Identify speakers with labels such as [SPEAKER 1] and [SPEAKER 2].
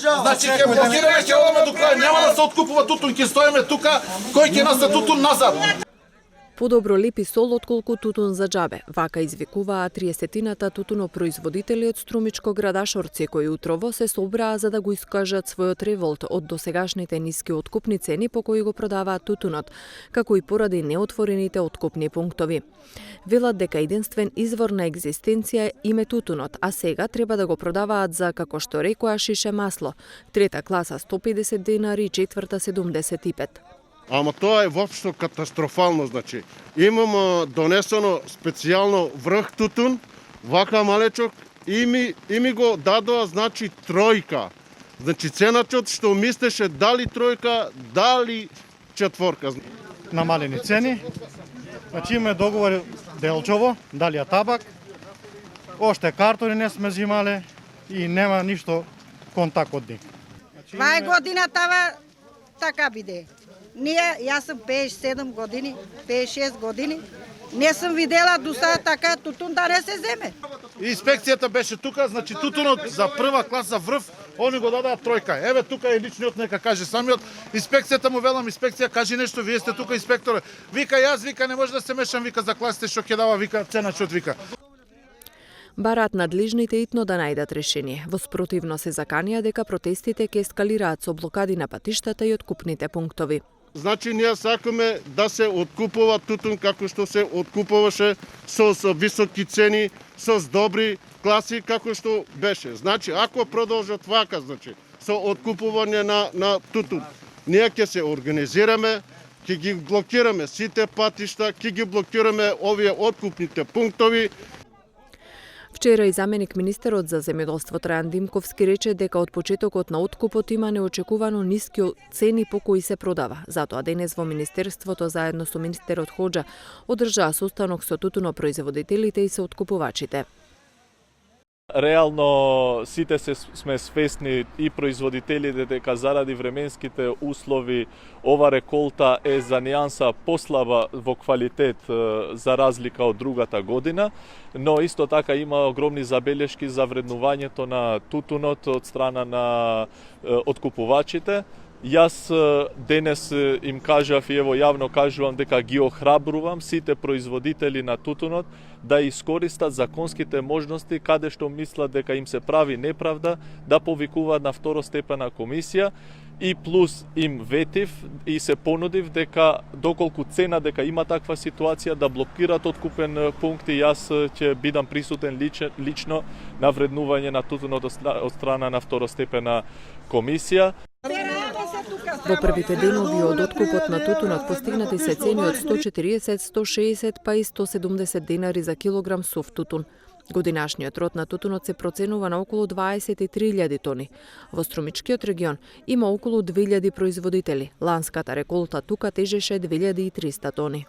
[SPEAKER 1] Значи ќе блокираме, ќе одаме до крај, нема да се откупува тутун, ќе стоиме тука, кој ќе нас тутун назад.
[SPEAKER 2] Подобро лепи сол отколку тутун за џабе. Вака извикуваа 30-тината тутунопроизводители од Струмичко градашорци кои утрово се собраа за да го искажат својот револт од досегашните ниски откупни цени по кои го продаваат тутунот, како и поради неотворените откупни пунктови. Велат дека единствен извор на екзистенција им е тутунот, а сега треба да го продаваат за, како што рекоа, шише масло. Трета класа 150 денари и четврта 75.
[SPEAKER 3] Ама тоа е воопшто катастрофално, значи. Имам донесено специјално врх тутун, вака малечок, и ми го дадоа, значи, тројка. Значи, ценачот што мислеше дали тројка, дали четворка.
[SPEAKER 4] Намалени цени, значи имаме договор делчово, дали е табак, оште картони не сме зимале и нема ништо контакт од нив.
[SPEAKER 5] Ва е годината, така биде. Јас сум 57 години, 56 години, не сум видела до сега така тутун да не се земе.
[SPEAKER 1] Инспекцијата беше тука, значи тутунот за прва класа врв, они го дадаа тројка. Еве тука е личниот, нека каже самиот. Инспекцијата му велам, инспекција кажи нешто, вие сте тука инспектор. Вика јас, вика не може да се мешам, вика за класите што ќе дава, вика ценачот, вика.
[SPEAKER 2] Бараат надлежните итно да најдат решение. Во спротивно се заканија дека протестите ќе ескалираат со блокади на патиштата и откупните пунктови.
[SPEAKER 3] Значи, ние сакаме да се откупува тутун како што се откупуваше со високи цени, со добри класи како што беше. Значи, ако продолжат вака, значи, со откупување на тутун, ние ќе се организираме, ќе ги блокираме сите патишта, ќе ги блокираме овие откупните пунктови.
[SPEAKER 2] Вчера и заменик министерот за земјоделство Трајан Димковски рече дека од почетокот на откупот има неочекувано ниски цени по кои се продава. Затоа денес во министерството заедно со министерот Хоџа одржаа состанок со тутунопроизводителите и со откупувачите.
[SPEAKER 6] Реално сите сме свесни и производителите дека заради временските услови ова реколта е за нијанса послаба во квалитет за разлика од другата година, но исто така има огромни забелешки за вреднувањето на тутунот од страна на откупувачите. Јас денес им кажав и ево јавно кажувам дека ги охрабрувам сите производители на тутунот да искористат законските можности каде што мислат дека им се прави неправда да повикуваат на второстепена комисија и плюс им ветив и се понудив дека доколку цена дека има таква ситуација да блокират откупен пункт и јас ќе бидам присутен лично на вреднување на тутунот од страна на второстепена комисија.
[SPEAKER 2] Во првите денови од откупот на тутунот постигнати се цени од 140, 160 па и 170 денари за килограм сув тутун. Годинашниот род на тутунот се проценува на околу 23.000 тони. Во Струмичкиот регион има околу 2000 производители. Ланската реколта тука тежеше 2300 тони.